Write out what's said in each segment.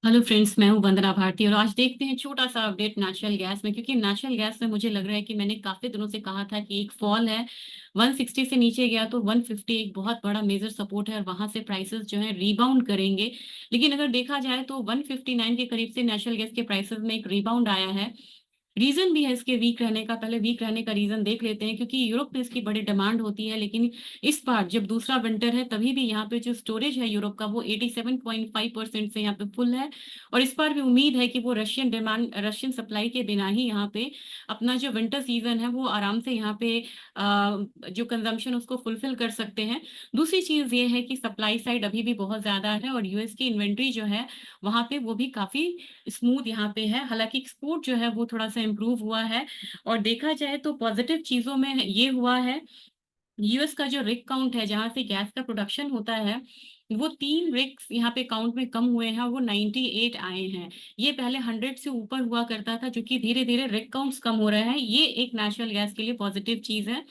Hello friends, मैं हूं वंदना भारती और आज देखते हैं छोटा सा अपडेट नेचुरल गैस में। क्योंकि नेचुरल गैस में मुझे लग रहा है कि मैंने काफी दिनों से कहा था कि एक फॉल है। 160 से नीचे गया तो 150 एक बहुत बड़ा मेजर सपोर्ट है और वहां से प्राइसेस जो है रीबाउंड करेंगे। लेकिन अगर देखा जाए तो 159 के करीब से नेचुरल गैस के प्राइसेस में एक रीबाउंड आया है। रीजन भी है इसके वीक रहने का। पहले वीक रहने का रीजन देख लेते हैं, क्योंकि यूरोप में इसकी बड़ी डिमांड होती है। लेकिन इस बार जब दूसरा विंटर है तभी भी यहाँ पे जो स्टोरेज है यूरोप का वो 87.5% से यहाँ पे फुल है। और इस बार भी उम्मीद है कि वो रशियन सप्लाई के बिना ही यहाँ पे अपना जो विंटर सीजन है वो आराम से यहाँ पे जो कंजम्पशन उसको फुलफिल कर सकते हैं। दूसरी चीज ये है कि सप्लाई साइड अभी भी बहुत ज्यादा है और यूएस की इन्वेंट्री जो है वहां पे वो भी काफी स्मूथ यहाँ पे है। हालांकि एक्सपोर्ट जो है वो थोड़ा सा इम्प्रूव हुआ है। और देखा जाए तो पॉजिटिव चीजों में ये हुआ है, यूएस का जो रिग काउंट है जहां से गैस का प्रोडक्शन होता है वो 3 रिग्स यहाँ पे काउंट में कम हुए हैं, वो 98 आए हैं। ये पहले 100 से ऊपर हुआ करता था, जो कि धीरे धीरे रिग काउंट्स कम हो रहे हैं। ये एक नेचुरल गैस के लिए पॉजिटिव चीज है।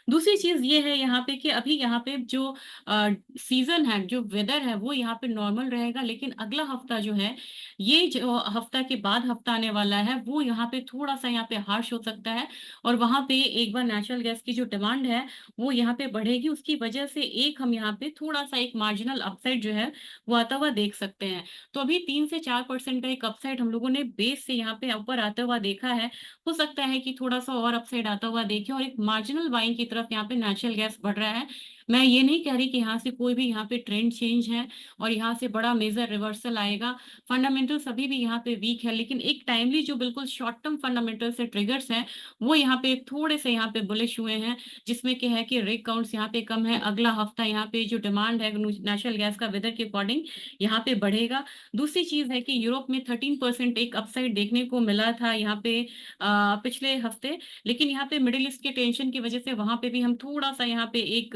दूसरी चीज ये है यहाँ पे कि अभी यहाँ पे जो सीजन है, जो वेदर है वो यहाँ पे नॉर्मल रहेगा। लेकिन अगला हफ्ता जो है, ये जो हफ्ता के बाद हफ्ता आने वाला है वो यहाँ पे थोड़ा सा यहाँ पे हार्श हो सकता है। और वहां पे एक बार नेचुरल गैस की जो डिमांड है वो यहाँ पे बढ़ेगी। उसकी वजह से एक हम यहाँ पे थोड़ा सा एक मार्जिनल अपसाइड जो है वो आता हुआ देख सकते हैं। तो अभी 3 से 4% का एक अपसाइड हम लोगों ने बेस से यहाँ पे ऊपर आता हुआ देखा है। हो सकता है कि थोड़ा सा और अपसाइड आता हुआ देखें और एक मार्जिनल बाइंग की तरफ यहाँ पे नेचुरल गैस बढ़ रहा है। मैं ये नहीं कह रही कि यहाँ से कोई भी यहाँ पे ट्रेंड चेंज है और यहाँ से बड़ा मेजर रिवर्सल आएगा। फंडामेंटल्स अभी भी यहाँ पे वीक है, लेकिन एक टाइमली जो बिल्कुल शॉर्ट टर्म फंडामेंटल से ट्रिगर्स हैं वो यहाँ पे थोड़े से यहाँ पे बुलिश हुए हैं। जिसमें क्या है कि रिग काउंट्स यहाँ पे कम है। अगला हफ्ता यहाँ पे जो डिमांड है नेचुरल गैस का वेदर के अकॉर्डिंग यहाँ पे बढ़ेगा। दूसरी चीज है कि यूरोप में 13% एक अपसाइड देखने को मिला था यहाँ पे पिछले हफ्ते। लेकिन यहाँ पे मिडिल ईस्ट के टेंशन की वजह से वहां पे भी हम थोड़ा सा यहाँ पे एक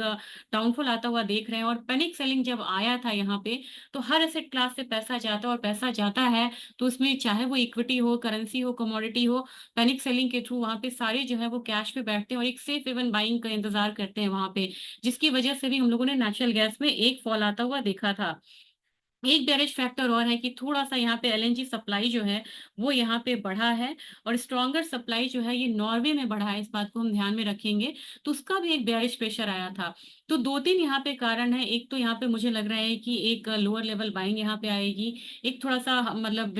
डाउनफॉल आता हुआ देख रहे हैं। और पैनिक सेलिंग जब आया था यहाँ पे तो हर एसेट क्लास से पैसा जाता है, और पैसा जाता है तो उसमें चाहे वो इक्विटी हो, करेंसी हो, कमोडिटी हो, पैनिक सेलिंग के थ्रू वहां पे सारे जो है वो कैश पे बैठते हैं और एक सेफ हेवन बाइंग का इंतजार करते हैं वहां पे। जिसकी वजह से भी हम लोगों ने नेचुरल गैस में एक फॉल आता हुआ देखा था। एक बेरिश फैक्टर और है कि थोड़ा सा यहाँ पे एलएनजी सप्लाई जो है वो यहाँ पे बढ़ा है। और स्ट्रॉन्गर सप्लाई जो है ये नॉर्वे में बढ़ा है, इस बात को हम ध्यान में रखेंगे। तो उसका भी एक बेरिश प्रेशर आया था। तो दो तीन यहाँ पे कारण है। एक तो यहाँ पे मुझे लग रहा है कि एक लोअर लेवल बाइंग यहाँ पे आएगी। एक थोड़ा सा मतलब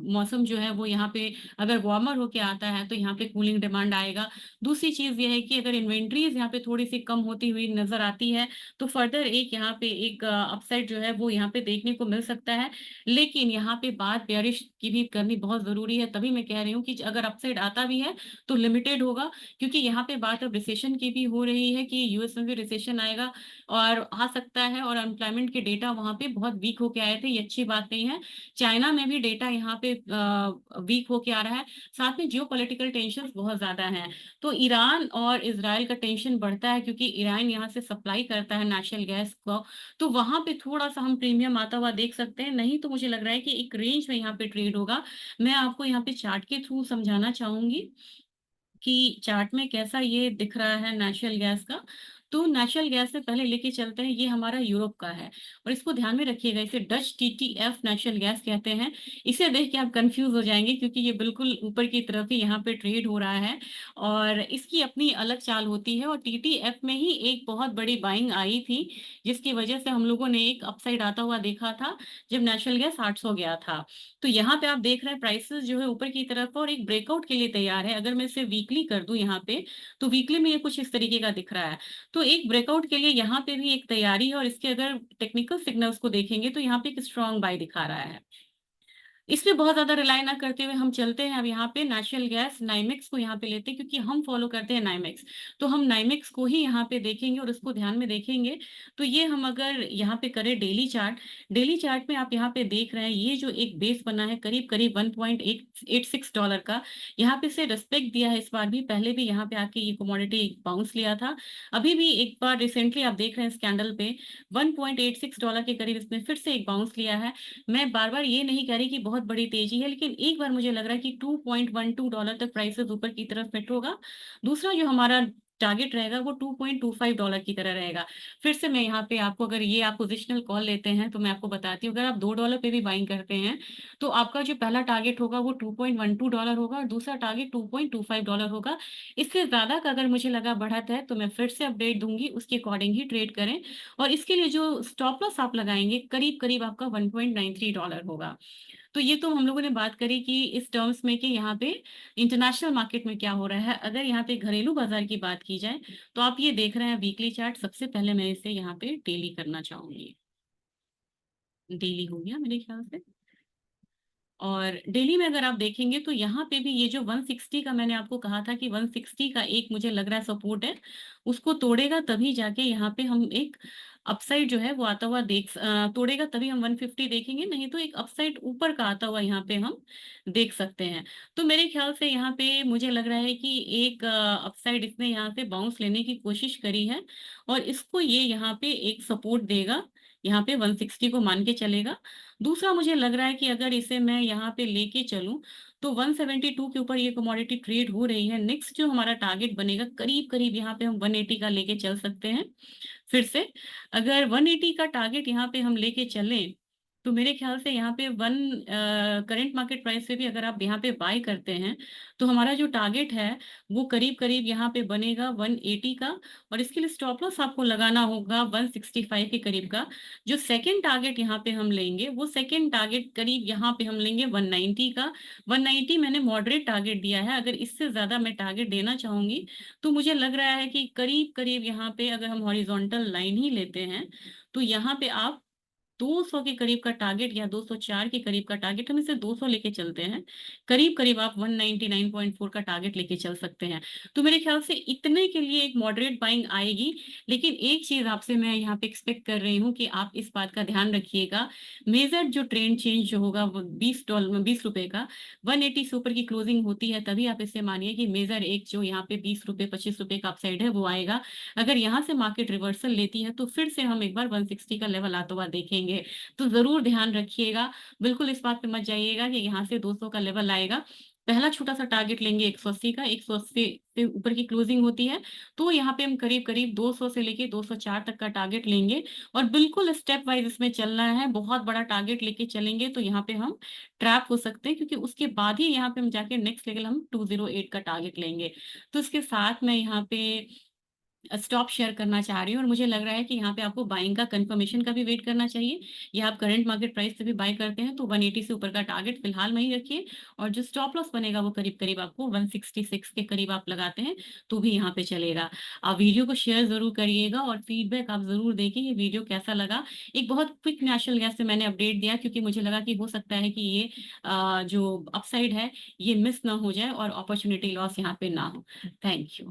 मौसम जो है वो यहाँ पे अगर वार्मर होके आता है तो यहाँ पे कूलिंग डिमांड आएगा। दूसरी चीज ये है कि अगर इन्वेंट्रीज यहाँ पे थोड़ी सी कम होती हुई नजर आती है तो फर्दर एक यहाँ पे एक अपसाइड जो है वो यहाँ पे देखने को मिल सकता है। लेकिन यहाँ पे बात बेयरिश की भी करनी बहुत जरूरी है। तभी मैं कह रही हूँ कि अगर अपसाइड आता भी है तो लिमिटेड होगा। क्योंकि यहाँ पे बात अब रिसेशन की भी हो रही है कि यूएस में भी रिसेशन आएगा और आ सकता है। और अनएम्प्लॉयमेंट के डेटा वहाँ पे बहुत वीक होके आए थे, ये अच्छी बात नहीं है। चाइना में भी डेटा यहाँ पे वीक होके आ रहा है। साथ में जियो पॉलिटिकल टेंशन बहुत ज्यादा है। तो ईरान और इसराइल का टेंशन बढ़ता है, क्योंकि ईरान यहाँ से सप्लाई करता है नेचुरल गैस को। तो वहां पे थोड़ा सा हम प्रीमियम आता हुआ देख सकते हैं। नहीं तो मुझे लग रहा है कि एक रेंज में यहाँ पे ट्रेड होगा। मैं आपको यहाँ पे चार्ट के थ्रू समझाना चाहूंगी कि चार्ट में कैसा ये दिख रहा है नेचुरल गैस का। तो नेचुरल गैस से पहले लेके चलते हैं, ये हमारा यूरोप का है। और इसको ध्यान में रखिएगा, इसे डच टीटीएफ नेचुरल गैस कहते हैं। इसे देख के आप कंफ्यूज हो जाएंगे, क्योंकि ये बिल्कुल ऊपर की तरफ ही यहाँ पे ट्रेड हो रहा है और इसकी अपनी अलग चाल होती है। और टीटीएफ में ही एक बहुत बड़ी बाइंग आई थी, जिसकी वजह से हम लोगों ने एक अपसाइड आता हुआ देखा था जब नेचुरल गैस 800 गया था। तो यहाँ पे आप देख रहे हैं प्राइसेस जो है ऊपर की तरफ और एक ब्रेकआउट के लिए तैयार है। अगर मैं इसे वीकली कर दूं यहाँ पे तो वीकली में ये कुछ इस तरीके का दिख रहा है। तो एक ब्रेकआउट के लिए यहाँ पे भी एक तैयारी है। और इसके अगर टेक्निकल सिग्नल्स को देखेंगे तो यहाँ पे एक स्ट्रॉन्ग बाय दिखा रहा है। इसमें बहुत ज्यादा रिलाई ना करते हुए हम चलते हैं अब यहाँ पे नेचुरल गैस नाइमेक्स को यहाँ पे लेते हैं, क्योंकि हम फॉलो करते हैं नाइमेक्स। तो हम नाइमेक्स को ही यहाँ पे देखेंगे और उसको ध्यान में देखेंगे। तो ये हम अगर यहाँ पे करें डेली चार्ट, डेली चार्ट में आप यहाँ पे देख रहे हैं ये जो एक बेस बना है करीब करीब $1.86 का, यहाँ पे से रिस्पेक्ट दिया है। इस बार भी, पहले भी यहाँ पे आके ये कमोडिटी बाउंस लिया था। अभी भी एक बार रिसेंटली आप देख रहे हैं स्कैंडल पे $1.86 के करीब इसने फिर से एक बाउंस लिया है। मैं बार बार ये नहीं कह रही कि बहुत बड़ी तेजी है, लेकिन एक बार मुझे लग रहा है कि $2.12 तक प्राइसेस ऊपर की तरफ फिट होगा। दूसरा जो हमारा टारगेट रहेगा वो $2.25 की तरह रहेगा। फिर से मैं यहाँ पे आपको, अगर ये आप पोजिशनल कॉल लेते हैं तो मैं आपको बताती हूँ, अगर आप $2 पे भी बाइंग करते हैं तो आपका जो पहला टारगेट होगा वो $2.12 होगा और दूसरा टारगेट $2.25 होगा। इससे ज्यादा का अगर मुझे लगा बढ़त है तो मैं फिर से अपडेट दूंगी, उसके अकॉर्डिंग ही ट्रेड करें। और इसके लिए जो स्टॉप लॉस आप लगाएंगे करीब करीब आपका $1.93 होगा। तो ये तो हम लोगों ने बात करी कि इस टर्म्स में कि यहाँ पे इंटरनेशनल मार्केट में क्या हो रहा है। अगर यहाँ पे घरेलू बाजार की बात की जाए तो आप ये देख रहे हैं वीकली चार्ट। सबसे पहले मैं इसे यहाँ पे डेली करना चाहूंगी। डेली हो गया मेरे ख्याल से। और डेली में अगर आप देखेंगे तो यहाँ पे भी ये जो 160 का मैंने आपको कहा था कि 160 का एक मुझे लग रहा है सपोर्ट है, उसको तोड़ेगा तभी जाके यहाँ पे हम एक अपसाइड जो है वो आता हुआ तोड़ेगा तभी हम 150 देखेंगे, नहीं तो एक अपसाइड ऊपर का आता हुआ यहाँ पे हम देख सकते हैं। तो मेरे ख्याल से यहाँ पे मुझे लग रहा है कि एक अपसाइड इसने यहाँ पे बाउंस लेने की कोशिश करी है और इसको ये यहाँ पे एक सपोर्ट देगा, यहाँ पे 160 को मान के चलेगा। दूसरा मुझे लग रहा है कि अगर इसे मैं यहाँ पे लेके चलूं तो 172 के ऊपर ये कमोडिटी ट्रेड हो रही है। नेक्स्ट जो हमारा टारगेट बनेगा करीब करीब यहाँ पे हम 180 का लेके चल सकते हैं। फिर से अगर 180 का टारगेट यहाँ पे हम लेके चलें तो मेरे ख्याल से यहाँ पे करंट मार्केट प्राइस से भी अगर आप यहाँ पे बाय करते हैं तो हमारा जो टारगेट है वो करीब करीब यहाँ पे बनेगा 180 का। और इसके लिए स्टॉप लॉस आपको लगाना होगा 165 के करीब का। जो सेकंड टारगेट यहाँ पे हम लेंगे वो सेकंड टारगेट करीब यहाँ पे हम लेंगे 190 का। 190 मैंने मॉडरेट टारगेट दिया है, अगर इससे ज्यादा मैं टारगेट देना चाहूंगी तो मुझे लग रहा है कि करीब करीब यहाँ पे अगर हम हॉरिजॉन्टल लाइन ही लेते हैं तो यहाँ पे आप 200 के करीब का टारगेट या 204 के करीब का टारगेट, हम इसे 200 लेके चलते हैं, करीब करीब आप 199.4 का टारगेट लेके चल सकते हैं। तो मेरे ख्याल से इतने के लिए एक मॉडरेट बाइंग आएगी। लेकिन एक चीज आपसे मैं यहाँ पे एक्सपेक्ट कर रही हूँ कि आप इस बात का ध्यान रखिएगा, मेजर जो ट्रेंड चेंज जो होगा वो $20 20 का 180 से ऊपर की क्लोजिंग होती है तभी आप इसे मानिए कि मेजर एक जो यहाँ पे ₹20 ₹25 का अपसाइड है वो आएगा। अगर यहाँ से मार्केट रिवर्सल लेती है तो फिर से हम एक बार 160 का लेवल आता हुआ देखेंगे। तो जरूर ध्यान रखिएगा, बिल्कुल इस बात पे मत जाइएगा कि यहाँ से 200 का लेवल आएगा। पहला छोटा सा टारगेट लेंगे 180 का, 180 से ऊपर की क्लोजिंग होती है तो यहाँ पे हम करीब करीब 200 से लेके 204 तक का टारगेट लेंगे। और बिल्कुल स्टेप वाइज इसमें चलना है, बहुत बड़ा टारगेट लेके चलेंगे तो यहाँ पे हम ट्रैप हो सकते हैं, क्योंकि उसके बाद ही यहाँ पे हम जाके नेक्स्ट लेवल हम 208 का टारगेट लेंगे। तो इसके साथ मैं यहाँ पे स्टॉप शेयर करना चाह रही हूँ और मुझे लग रहा है कि यहाँ पे आपको बाइंग का कंफर्मेशन का भी वेट करना चाहिए। या आप करंट मार्केट प्राइस से भी बाय करते हैं तो 180 से ऊपर का टारगेट फिलहाल वहीं रखिए और जो स्टॉप लॉस बनेगा वो करीब करीब आपको 166 के करीब आप लगाते हैं तो भी यहाँ पे चलेगा। आप वीडियो को शेयर जरूर करिएगा और फीडबैक आप जरूर देंगे ये वीडियो कैसा लगा। एक बहुत क्विक नेचुरल गैस से मैंने अपडेट दिया क्योंकि मुझे लगा कि हो सकता है कि ये जो अपसाइड है ये मिस ना हो जाए और अपॉर्चुनिटी लॉस यहाँ पे ना हो। Thank you.